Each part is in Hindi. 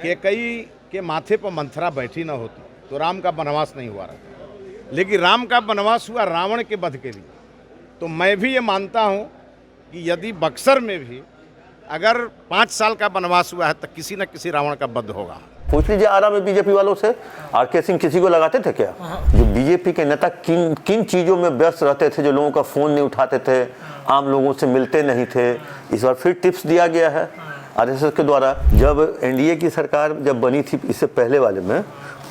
कैकेयी के माथे पर मंथरा बैठी न होती तो राम का वनवास नहीं हुआ रहता, लेकिन राम का वनवास हुआ रावण के वध के लिए। तो मैं भी ये मानता हूँ कि यदि बक्सर में भी अगर 5 साल का वनवास हुआ है तो किसी न किसी रावण का वध होगा। पूछ लीजिए आरा में बीजेपी वालों से, आर.के. सिंह किसी को लगाते थे क्या? जो बीजेपी के नेता किन किन चीज़ों में व्यस्त रहते थे, जो लोगों का फ़ोन नहीं उठाते थे, आम लोगों से मिलते नहीं थे। इस बार फिर टिप्स दिया गया है आरएसएस के द्वारा। जब एनडीए की सरकार जब बनी थी इससे पहले वाले में,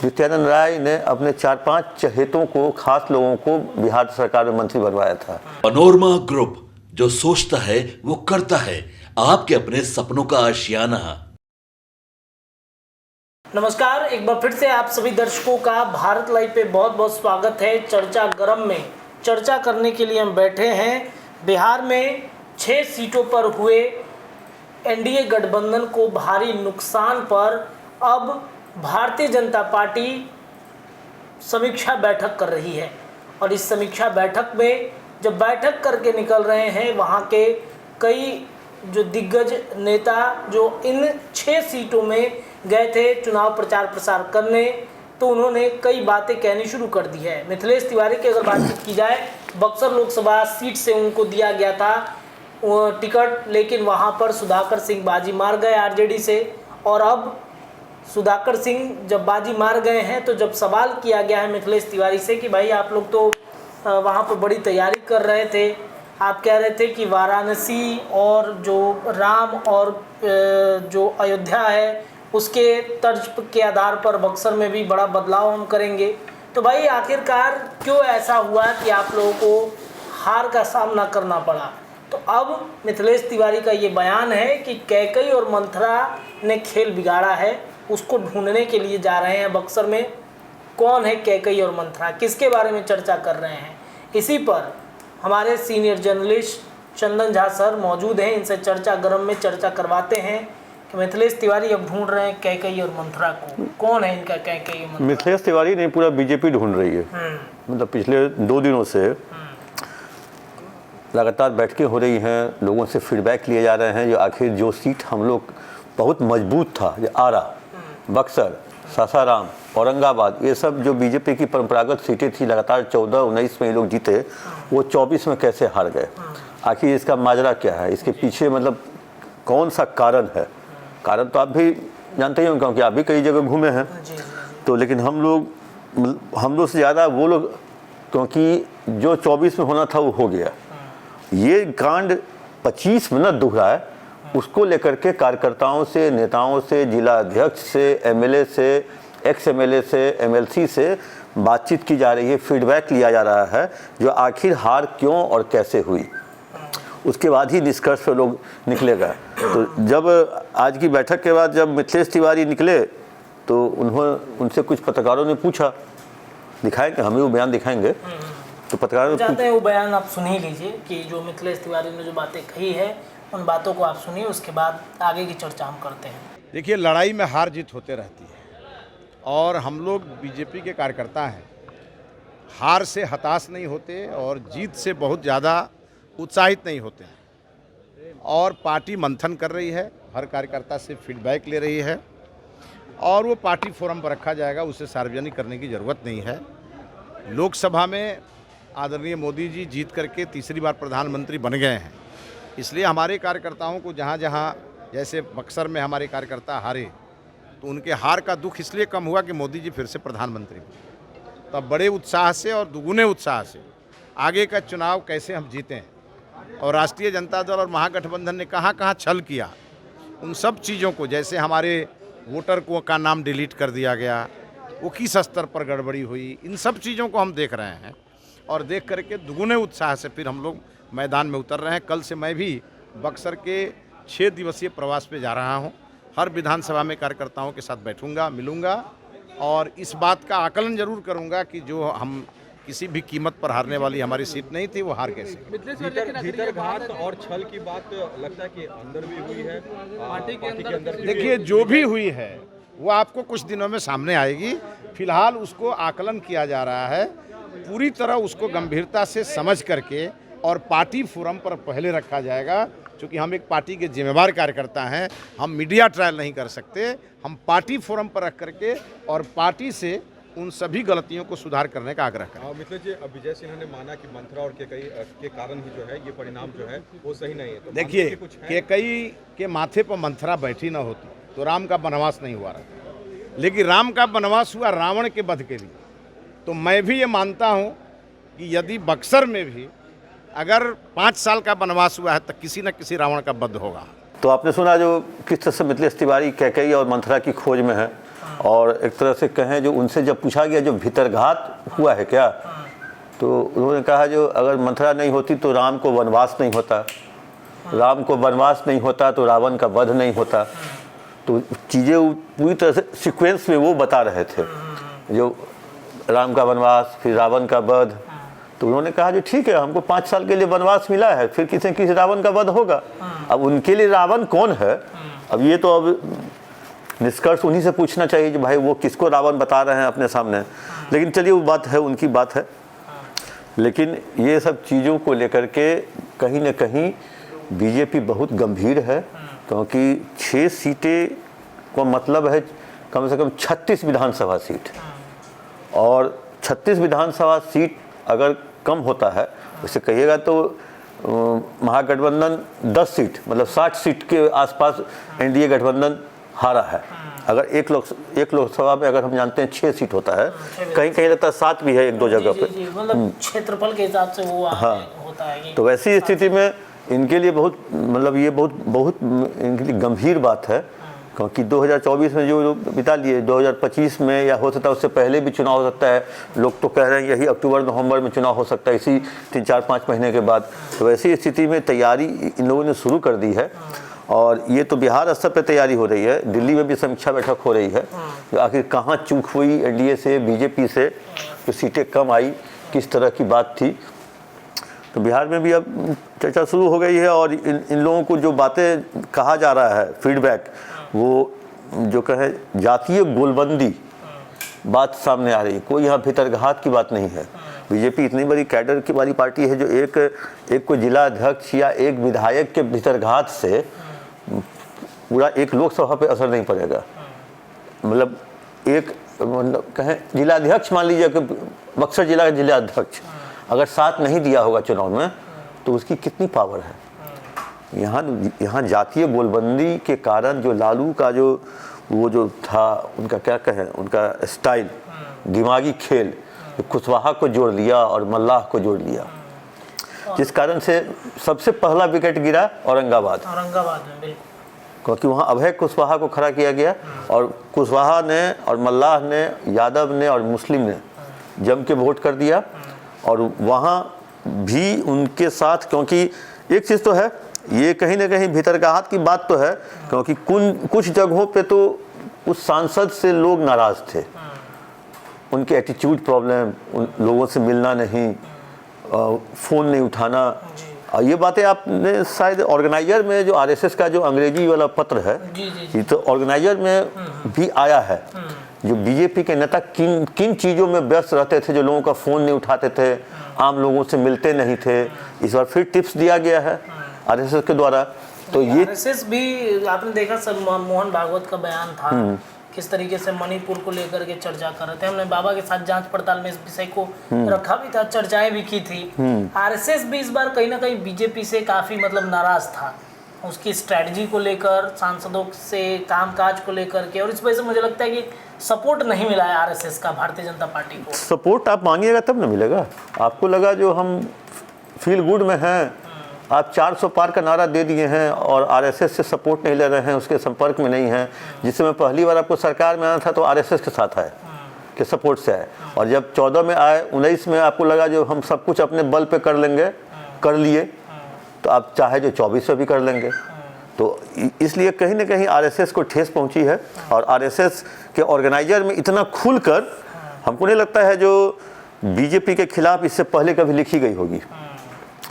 नित्यानंद राय ने अपने 4-5 चहेतों को, खास लोगों को बिहार सरकार में मंत्री बनवाया था। पनोरमा ग्रुप, जो सोचता है वो करता है, आपके अपने सपनों का आशियाना। नमस्कार, एक बार फिर से आप सभी दर्शकों का भारत लाइव पे बहुत बहुत स्वागत है। चर्चा गरम में चर्चा करने के लिए हम बैठे हैं। बिहार में 6 सीटों पर हुए एनडीए गठबंधन को भारी नुकसान पर अब भारतीय जनता पार्टी समीक्षा बैठक कर रही है। और इस समीक्षा बैठक में जब बैठक करके निकल रहे हैं वहाँ के कई जो दिग्गज नेता जो इन 6 सीटों में गए थे चुनाव प्रचार प्रसार करने, तो उन्होंने कई बातें कहनी शुरू कर दी है। मिथिलेश तिवारी की अगर बातचीत की जाए, बक्सर लोकसभा सीट से उनको दिया गया था टिकट, लेकिन वहां पर सुधाकर सिंह बाजी मार गए आरजेडी से। और अब सुधाकर सिंह जब बाजी मार गए हैं तो जब सवाल किया गया है मिथिलेश तिवारी से कि भाई आप लोग तो वहां पर बड़ी तैयारी कर रहे थे, आप कह रहे थे कि वाराणसी और जो राम और जो अयोध्या है उसके तर्ज के आधार पर बक्सर में भी बड़ा बदलाव हम करेंगे, तो भाई आखिरकार क्यों ऐसा हुआ कि आप लोगों को हार का सामना करना पड़ा? तो अब मिथिलेश तिवारी का ये बयान है कि कैकेयी और मंथरा ने खेल बिगाड़ा है, उसको ढूंढने के लिए जा रहे हैं बक्सर में। कौन है कैकेयी और मंथरा, किसके बारे में चर्चा कर रहे हैं? इसी पर हमारे senior journalist Chandan Jha sir मौजूद हैं, इनसे चर्चा गरम में चर्चा करवाते हैं कि मिथिलेश तिवारी अब ढूंढ रहे हैं कैकेयी और मंथरा को। कौन है इनका कैकेयी मंथरा? मिथिलेश तिवारी नहीं, पूरा बीजेपी ढूंढ रही है। मतलब पिछले 2 दिनों से लगातार बैठकें हो रही हैं, लोगों से फीडबैक लिए जा रहे हैं। जो आखिर जो सीट हम लोग बहुत मजबूत था, जो आरा, बक्सर, सासाराम, औरंगाबाद, ये सब जो बीजेपी की परंपरागत सीटें थी, लगातार 14-19 में ये लोग जीते, वो 24 में कैसे हार गए? आखिर इसका माजरा क्या है? इसके पीछे मतलब कौन सा कारण है? कारण तो आप भी जानते ही होंगे क्योंकि आप भी कई जगह घूमे हैं। तो लेकिन हम लोग से ज़्यादा वो लोग, क्योंकि जो 24 में होना था वो हो गया। ये कांड 25 में न दोहरा है, उसको लेकर के कार्यकर्ताओं से, नेताओं से, जिला अध्यक्ष से, एमएलए से, एक्स एमएलए से, एमएलसी से बातचीत की जा रही है, फीडबैक लिया जा रहा है, जो आखिर हार क्यों और कैसे हुई, उसके बाद ही निष्कर्ष पर लोग निकलेगा। तो जब आज की बैठक के बाद जब मिथिलेश तिवारी निकले तो उनसे कुछ पत्रकारों ने पूछा, दिखाएंगे हमें वो बयान दिखाएंगे, तो पत्रकारों चाहते हैं वो बयान आप सुन ही लीजिए कि जो मिथिलेश तिवारी ने जो बातें कही है उन बातों को आप सुनिए, उसके बाद आगे की चर्चा हम करते हैं। देखिए, लड़ाई में हार जीत होते रहती है और हम लोग बीजेपी के कार्यकर्ता हैं, हार से हताश नहीं होते और जीत से बहुत ज़्यादा उत्साहित नहीं होते हैं। और पार्टी मंथन कर रही है, हर कार्यकर्ता से फीडबैक ले रही है और वो पार्टी फोरम पर रखा जाएगा, उसे सार्वजनिक करने की ज़रूरत नहीं है। लोकसभा में आदरणीय मोदी जी जीत करके तीसरी बार प्रधानमंत्री बन गए हैं, इसलिए हमारे कार्यकर्ताओं को जहाँ जहाँ, जैसे बक्सर में हमारे कार्यकर्ता हारे, तो उनके हार का दुख इसलिए कम हुआ कि मोदी जी फिर से प्रधानमंत्री हुए। तब बड़े उत्साह से और दुगुने उत्साह से आगे का चुनाव कैसे हम जीतें, और राष्ट्रीय जनता दल और महागठबंधन ने कहाँ कहाँ छल किया, उन सब चीज़ों को, जैसे हमारे वोटर को का नाम डिलीट कर दिया गया, वो किस स्तर पर गड़बड़ी हुई, इन सब चीज़ों को हम देख रहे हैं और देख करके दुगुने उत्साह से फिर हम लोग मैदान में उतर रहे हैं। कल से मैं भी बक्सर के 6 दिवसीय प्रवास पे जा रहा हूं। हर विधानसभा में कार्यकर्ताओं के साथ बैठूंगा, मिलूंगा और इस बात का आकलन जरूर करूंगा कि जो हम किसी भी कीमत पर हारने वाली हमारी सीट नहीं थी, वो हार कैसे। भीतर घात और छल की बात लगता है कि अंदर भी हुई है, पार्टी के अंदर। देखिए, जो भी हुई है वो आपको कुछ दिनों में सामने आएगी। फिलहाल उसको आकलन किया जा रहा है, पूरी तरह उसको गंभीरता से समझ करके और पार्टी फोरम पर पहले रखा जाएगा, चूँकि हम एक पार्टी के जिम्मेवार कार्यकर्ता हैं, हम मीडिया ट्रायल नहीं कर सकते। हम पार्टी फोरम पर रख करके और पार्टी से उन सभी गलतियों को सुधार करने का आग्रह करें। मिथिलेश जी, विजय सिन्हा ने माना कि मंथरा और केकई के कारण ही जो है ये परिणाम जो है वो सही नहीं है। तो देखिए, मानते कुछ है? केकई के माथे पर मंथरा बैठी न होती तो राम का वनवास नहीं हुआ रहता, लेकिन राम का वनवास हुआ रावण के वध के लिए। तो मैं भी ये मानता हूँ कि यदि बक्सर में भी अगर 5 साल का वनवास हुआ है तो किसी न किसी रावण का वध होगा। तो आपने सुना जो किस तरह से मिथिलेश तिवारी कैकेयी और मंथरा की खोज में है, और एक तरह से कहें जो उनसे जब पूछा गया जो भीतरघात हुआ है क्या, तो उन्होंने कहा जो अगर मंथरा नहीं होती तो राम को वनवास नहीं होता, राम को वनवास नहीं होता तो रावण का वध नहीं होता। तो चीज़ें पूरी तरह से सीक्वेंस में वो बता रहे थे, जो राम का वनवास फिर रावण का वध। तो उन्होंने कहा जो ठीक है, हमको 5 साल के लिए वनवास मिला है, फिर किसी न किसी रावण का वध होगा। अब उनके लिए रावण कौन है, अब ये तो अब निष्कर्ष उन्हीं से पूछना चाहिए कि भाई वो किसको रावण बता रहे हैं अपने सामने। लेकिन चलिए वो बात है, उनकी बात है। लेकिन ये सब चीज़ों को लेकर के कहीं न कहीं बीजेपी बहुत गंभीर है, क्योंकि 6 सीटें का मतलब है कम से कम 36 विधानसभा सीट, और 36 विधानसभा सीट अगर कम होता है, उससे कहिएगा तो महागठबंधन 10 सीट मतलब 60 सीट के आसपास एनडीए गठबंधन हारा है। अगर एक लोकसभा में अगर हम जानते हैं 6 सीट होता है, कहीं कहीं लगता है 7 भी है एक दो जगह पे, मतलब क्षेत्रफल के हिसाब से वो होता है। तो वैसी स्थिति में इनके लिए बहुत मतलब ये बहुत इनके लिए गंभीर बात है, क्योंकि 2024 में जो बिता लिए, 2025 में या हो सकता है उससे पहले भी चुनाव हो सकता है। लोग तो कह रहे हैं यही अक्टूबर नवंबर में चुनाव हो सकता है, इसी 3-4-5 महीने के बाद। तो वैसी स्थिति में तैयारी इन लोगों ने शुरू कर दी है, और ये तो बिहार स्तर पर तैयारी हो रही है, दिल्ली में भी समीक्षा बैठक हो रही है, आखिर कहाँ चूक हुई एनडीए से, बीजेपी से, तो सीटें कम आई, किस तरह की बात थी। तो बिहार में भी अब चर्चा शुरू हो गई है, और इन लोगों को जो बातें कहा जा रहा है, फीडबैक, वो जो कहे जातीय गोलबंदी बात सामने आ रही है। कोई यहाँ भीतरघात की बात नहीं है। बीजेपी इतनी बड़ी कैडर की वाली पार्टी है जो एक को जिला अध्यक्ष या एक विधायक के भीतरघात से पूरा एक लोकसभा पे असर नहीं पड़ेगा। मतलब एक मतलब कहें जिलाध्यक्ष, मान लीजिए कि बक्सर जिला का जिलाध्यक्ष अगर साथ नहीं दिया होगा चुनाव में, तो उसकी कितनी पावर है। यहाँ जातीय गोलबंदी के कारण जो लालू का जो था, उनका क्या कहें, उनका स्टाइल, दिमागी खेल, कुशवाहा को जोड़ लिया और मल्लाह को जोड़ लिया, जिस कारण से सबसे पहला विकेट गिरा औरंगाबाद में, बिल्कुल, क्योंकि वहाँ अभय कुशवाहा को खड़ा किया गया, और कुशवाहा ने और मल्लाह ने, यादव ने और मुस्लिम ने जम के वोट कर दिया। और वहाँ भी उनके साथ, क्योंकि एक चीज़ तो है, ये कहीं ना कहीं भीतरघात की बात तो है, क्योंकि कुछ जगहों पे तो उस सांसद से लोग नाराज़ थे, उनके एटीट्यूड प्रॉब्लम, उन लोगों से मिलना नहीं, फ़ोन नहीं उठाना, और ये बातें आपने शायद ऑर्गेनाइजर में जो आरएसएस का जो अंग्रेजी वाला पत्र है, ये तो ऑर्गेनाइजर में भी आया है, जो बीजेपी के नेता किन चीज़ों में व्यस्त रहते थे, जो लोगों का फ़ोन नहीं उठाते थे, आम लोगों से मिलते नहीं थे। इस बार फिर टिप्स दिया गया है आरएसएस के द्वारा। तो ये आरएसएस भी आपने देखा सर, मोहन भागवत का बयान था, किस तरीके से मणिपुर को लेकर के चर्चा कर रहे थे। हमने बाबा के साथ जांच पड़ताल में इस विषय को रखा भी था, चर्चाएं भी की थी। आरएसएस भी इस बार कहीं ना कहीं बीजेपी से काफी मतलब नाराज था, उसकी स्ट्रैटेजी को लेकर, सांसदों से कामकाज को लेकर के, और इस वजह से मुझे लगता है कि सपोर्ट नहीं मिला है आरएसएस का भारतीय जनता पार्टी को। सपोर्ट आप मांगिएगा तब ना मिलेगा। आपको लगा जो हम फील गुड में हैं, आप 400 पार का नारा दे दिए हैं और आरएसएस से सपोर्ट नहीं ले रहे हैं, उसके संपर्क में नहीं हैं। जिससे मैं पहली बार आपको सरकार में आना था तो आरएसएस के साथ आए, के सपोर्ट से आए, और जब 14 में आए, 19 में आपको लगा जो हम सब कुछ अपने बल पे कर लेंगे, कर लिए, तो आप चाहे जो 24 में भी कर लेंगे। तो इसलिए कहीं ना कहीं आरएसएस को ठेस पहुंची है, और आरएसएस के ऑर्गेनाइजर में इतना खुलकर हमको नहीं लगता है जो बीजेपी के खिलाफ इससे पहले कभी लिखी गई होगी।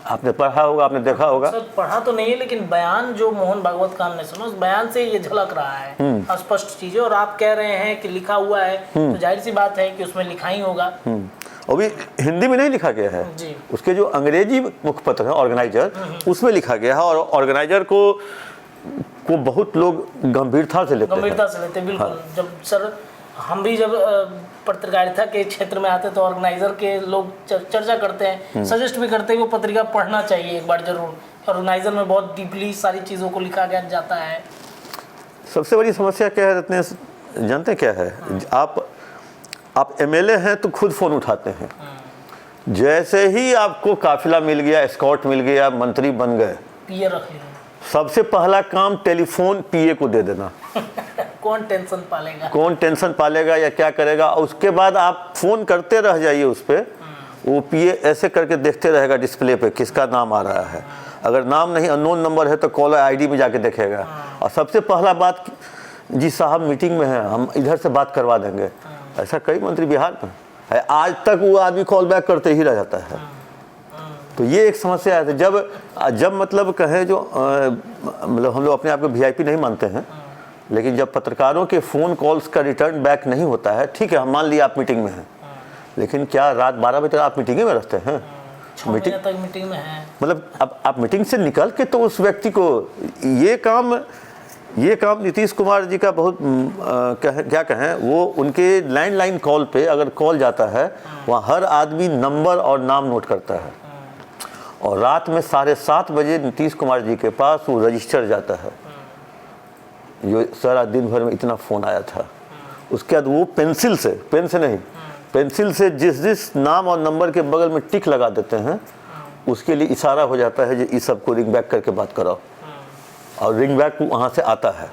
आपने पढ़ा होगा, आपने देखा होगा। सर पढ़ा तो नहीं है, लेकिन बयान जो मोहन भागवत का हमने सुना, उस बयान से ये झलक रहा है स्पष्ट चीजें। और आप कह रहे हैं कि लिखा हुआ है, तो जाहिर सी बात है कि उसमें लिखा ही होगा। वो भी हिंदी में नहीं लिखा गया है, जी। उसके जो अंग्रेजी मुखपत्र है ऑर्गेनाइजर, उसमें लिखा गया है। और ऑर्गेनाइजर को बहुत लोग गंभीरता से लेते हैं। बिल्कुल। जब सर हम भी जब पत्रकारिता के क्षेत्र में आते तो ऑर्गेनाइजर के लोग चर्चा करते हैं, सजेस्ट भी करते हैं कि वो पत्रिका पढ़ना चाहिए एक बार जरूर। ऑर्गेनाइजर में बहुत डीपली सारी चीज़ों को लिखा गया जाता है। सबसे बड़ी समस्या क्या है इतने जानते हैं क्या है? आप एमएलए हैं तो खुद फ़ोन उठाते हैं, जैसे ही आपको काफिला मिल गया, एस्कॉर्ट मिल गया, मंत्री बन गए, पीए रख लिया, सबसे पहला काम टेलीफोन पीए को दे देना। कौन टेंशन पालेगा, कौन टेंशन पालेगा या क्या करेगा। और उसके बाद आप फ़ोन करते रह जाइए उस पर, वो पीए ऐसे करके देखते रहेगा डिस्प्ले पे किसका नाम आ रहा है। अगर नाम नहीं, अननोन नंबर है, तो कॉलर आईडी में जाके देखेगा। और सबसे पहला बात, जी साहब मीटिंग में हैं, हम इधर से बात करवा देंगे। ऐसा कई मंत्री बिहार में है, आज तक वो आदमी कॉल बैक करते ही रह जाता है। तो ये एक समस्या है। जब मतलब कहें जो मतलब हम लोग अपने आप को वीआईपी नहीं मानते हैं, लेकिन जब पत्रकारों के फ़ोन कॉल्स का रिटर्न बैक नहीं होता है, ठीक है हम मान लिया आप मीटिंग में हैं, लेकिन क्या रात 12 बजे तक आप मीटिंग में रहते हैं? मीटिंग में है, मतलब अब आप मीटिंग से निकल के तो उस व्यक्ति को ये काम नीतीश कुमार जी का बहुत क्या कहें, वो उनके लैंडलाइन कॉल पे अगर कॉल जाता है, वहाँ हर आदमी नंबर और नाम नोट करता है। और रात में 7:30 बजे नीतीश कुमार जी के पास वो रजिस्टर जाता है, जो सारा दिन भर में इतना फ़ोन आया था। उसके बाद वो पेंसिल से जिस नाम और नंबर के बगल में टिक लगा देते हैं, उसके लिए इशारा हो जाता है कि इस सबको रिंग बैक करके बात कराओ। और रिंग बैक वहाँ से आता है,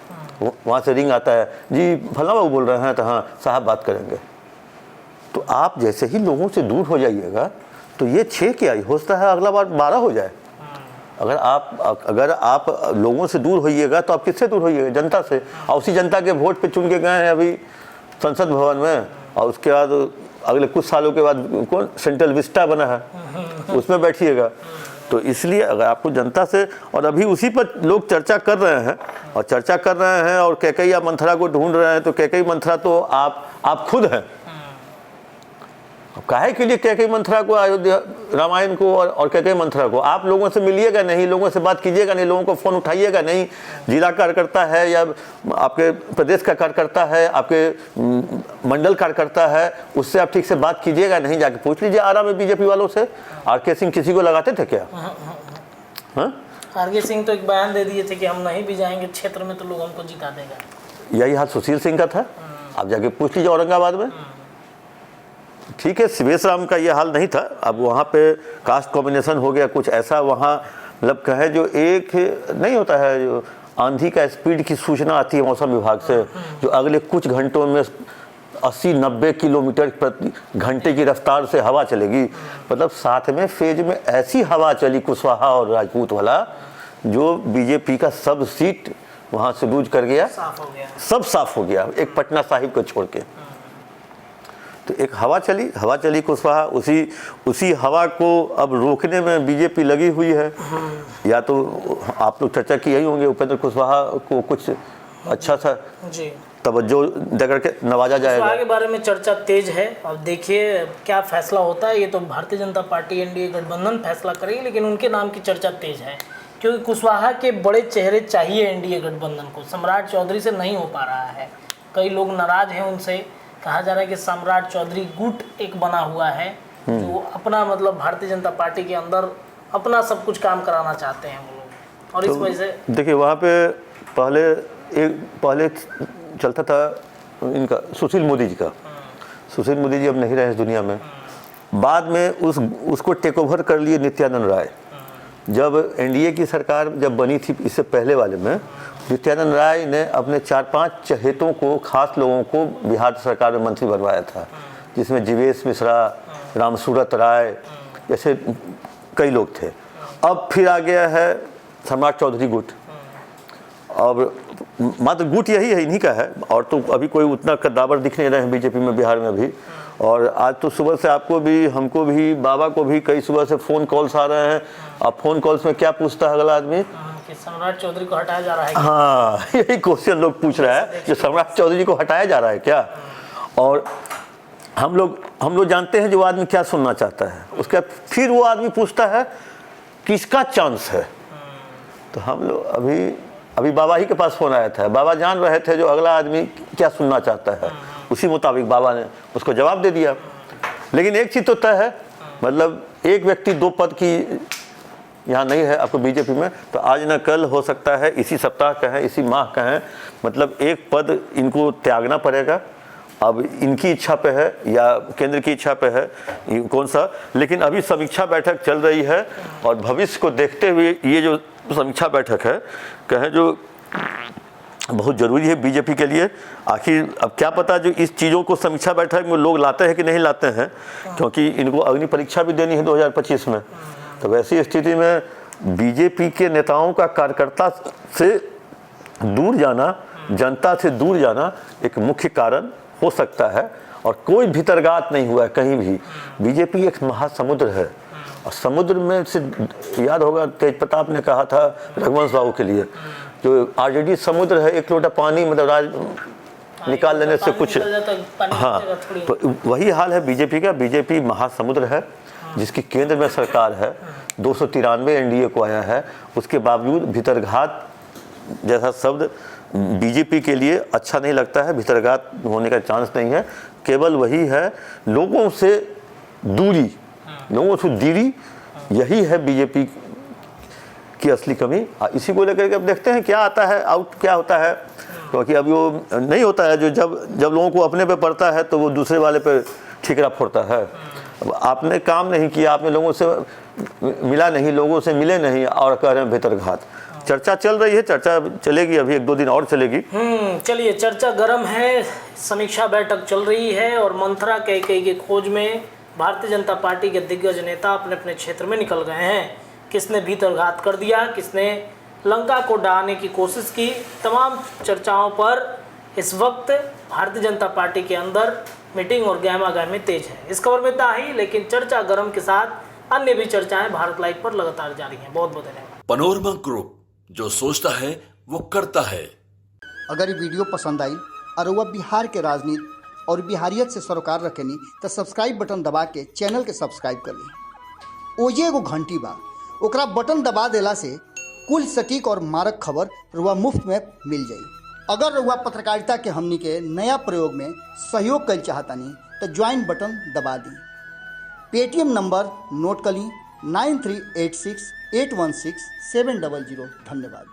वहाँ से रिंग आता है, जी फला बाबू बोल रहे हैं, तो हाँ साहब बात करेंगे। तो आप जैसे ही लोगों से दूर हो जाइएगा, तो ये 6 क्या ही हो सकता है अगला बार 12 हो जाए। अगर आप लोगों से दूर होइएगा तो आप किससे दूर होइएगा? जनता से। और उसी जनता के वोट पे चुन के गए हैं अभी संसद भवन में, और उसके बाद अगले कुछ सालों के बाद कौन सेंट्रल विस्टा बना है, उसमें बैठिएगा। तो इसलिए अगर आपको जनता से, और अभी उसी पर लोग चर्चा कर रहे हैं और कैकैया मंथरा को ढूंढ रहे हैं, तो कैकई मंथरा तो आप खुद हैं। काहे के लिए कैकई मंथरा को, अयोध्या रामायण को और कैकई मंथरा को? आप लोगों से मिलिएगा नहीं, लोगों से बात कीजिएगा नहीं, लोगों को फ़ोन उठाइएगा नहीं। जिला कार्यकर्ता है या आपके प्रदेश का कार्यकर्ता है, आपके मंडल कार्यकर्ता है, उससे आप ठीक से बात कीजिएगा नहीं। जाके पूछ लीजिए आरा में बीजेपी वालों से, आर.के. सिंह किसी को लगाते थे क्या? आर.के. सिंह तो एक बयान दे दिए थे कि हम नहीं भी जाएंगे क्षेत्र में तो लोग हमको जिता देगा। यही हाल सुशील सिंह का था, आप जाके पूछ लीजिए औरंगाबाद में। ठीक है, शिवेश राम का ये हाल नहीं था, अब वहाँ पे कास्ट कॉम्बिनेशन हो गया कुछ ऐसा। वहाँ मतलब कहे जो एक नहीं होता है, जो आंधी का स्पीड की सूचना आती है मौसम विभाग से, जो अगले कुछ घंटों में 80-90 किलोमीटर प्रति घंटे की रफ्तार से हवा चलेगी। मतलब 7वें फेज में ऐसी हवा चली कुशवाहा और राजपूत वाला, जो बीजेपी का सब सीट वहाँ से लूज कर गया, सब साफ हो गया, एक पटना साहिब को छोड़ के। तो एक हवा चली कुशवाहा, उसी हवा को अब रोकने में बीजेपी लगी हुई है। या तो आप लोग चर्चा किए ही होंगे, उपेंद्र कुशवाहा को कुछ अच्छा सा तवज्जो देकर के नवाजा जाएगा। कुशवाहा के बारे में चर्चा तेज है, और देखिए क्या फैसला होता है। ये तो भारतीय जनता पार्टी एनडीए गठबंधन फैसला करेगी, लेकिन उनके नाम की चर्चा तेज है, क्योंकि कुशवाहा के बड़े चेहरे चाहिए एनडीए गठबंधन को। सम्राट चौधरी से नहीं हो पा रहा है, कई लोग नाराज हैं उनसे। कहा जा रहा है कि सम्राट चौधरी गुट एक बना हुआ है, जो अपना मतलब भारतीय जनता पार्टी के अंदर अपना सब कुछ काम कराना चाहते हैं वो लोग। और इस वजह से देखिए वहाँ पे पहले चलता था इनका सुशील मोदी जी का। सुशील मोदी जी अब नहीं रहे इस दुनिया में। बाद में उसको टेक ओवर कर लिए नित्यानंद राय। जब एनडीए की सरकार जब बनी थी, इससे पहले वाले में नित्यानंद राय ने अपने 4-5 चहेतों को, खास लोगों को बिहार सरकार में मंत्री बनवाया था, जिसमें जीवेश मिश्रा, रामसूरत राय जैसे कई लोग थे। अब फिर आ गया है सम्राट चौधरी गुट। अब मात्र गुट यही है, इन्हीं का है, और तो अभी कोई उतना कद्दावर दिख नहीं रहे हैं बीजेपी में बिहार में भी। और आज तो सुबह से आपको भी, हमको भी, बाबा को भी कई सुबह से फ़ोन कॉल्स आ रहे हैं। अब फ़ोन कॉल्स में क्या पूछता है अगला आदमी कि सम्राट चौधरी को हटाया जा रहा है। हाँ, यही क्वेश्चन लोग पूछ रहे हैं, जो सम्राट चौधरी को हटाया जा रहा है क्या। और हम लोग जानते हैं जो आदमी क्या सुनना चाहता है। उसके बाद फिर वो आदमी पूछता है किसका चांस है। तो हम लोग अभी बाबा ही के पास फ़ोन आया था, बाबा जान रहे थे जो अगला आदमी क्या सुनना चाहता है, उसी मुताबिक बाबा ने उसको जवाब दे दिया। लेकिन एक चीज़ तो तय है, मतलब एक व्यक्ति दो पद की यहाँ नहीं है आपको बीजेपी में, तो आज न कल हो सकता है, इसी सप्ताह कहें, इसी माह कहें, मतलब एक पद इनको त्यागना पड़ेगा। अब इनकी इच्छा पे है या केंद्र की इच्छा पे है, कौन सा। लेकिन अभी समीक्षा बैठक चल रही है और भविष्य को देखते हुए ये जो समीक्षा बैठक है कहें जो बहुत ज़रूरी है बीजेपी के लिए। आखिर अब क्या पता जो इस चीज़ों को समीक्षा बैठक में लोग लाते हैं कि नहीं लाते हैं, क्योंकि इनको अग्नि परीक्षा भी देनी है 2025 में। तो वैसी स्थिति में बीजेपी के नेताओं का कार्यकर्ता से दूर जाना, जनता से दूर जाना एक मुख्य कारण हो सकता है। और कोई भीतरघात नहीं हुआ है कहीं भी। बीजेपी एक महासमुद्र है और समुद्र में से याद होगा तेज प्रताप ने कहा था रघुवंश बाबू के लिए, जो ऑलरेडी समुद्र है, एक लोटा पानी मतलब राज निकाल लेने से कुछ, हाँ, तो वही हाल है बीजेपी का। बीजेपी महासमुद्र है जिसकी केंद्र में सरकार है, 293 एनडीए को आया है, उसके बावजूद भीतरघात जैसा शब्द बीजेपी के लिए अच्छा नहीं लगता है। भीतरघात होने का चांस नहीं है, केवल वही है लोगों से दूरी, लोगों से दूरी, यही है बीजेपी की असली कमी। इसी को लेकर के अब देखते हैं क्या आता है, आउट क्या होता है, क्योंकि अब वो नहीं होता है जो जब लोगों को अपने पे पड़ता है तो वो दूसरे वाले पे ठीकरा फोड़ता है। अब आपने काम नहीं किया, आपने लोगों से मिला नहीं, लोगों से मिले नहीं और कह रहे हैं भीतरघात। चर्चा चल रही है, चर्चा चलेगी, अभी 1-2 दिन और चलेगी। चलिए, चर्चा गर्म है, समीक्षा बैठक चल रही है और मंथरा कैकेयी की खोज में भारतीय जनता पार्टी के दिग्गज नेता अपने अपने क्षेत्र में निकल गए हैं। किसने भीतरघात कर दिया, किसने लंका को डहाने की कोशिश की, तमाम चर्चाओं पर इस वक्त भारतीय जनता पार्टी के अंदर मीटिंग और गहमा गहमी तेज है। इस खबर में इतना ही, लेकिन चर्चा गर्म के साथ अन्य भी चर्चाएं भारत लाइव पर लगातार जारी हैं। बहुत बहुत धन्यवाद। पनोरमा ग्रुप, जो सोचता है वो करता है। अगर ये वीडियो पसंद आई और वह बिहार के राजनीति और बिहारियत से सरोकार रखेनी तो सब्सक्राइब बटन दबा के चैनल के सब्सक्राइब कर ली। ओजे एगो घंटी बा, ओकरा बटन दबा देला से कुल सटीक और मारक खबर रुआ मुफ्त में मिल जाई। अगर रुआ पत्रकारिता के हमनी के नया प्रयोग में सहयोग कर चाहतानी तो ज्वाइन बटन दबा दी। पेटीएम नंबर नोट कर ली 9386816700। धन्यवाद।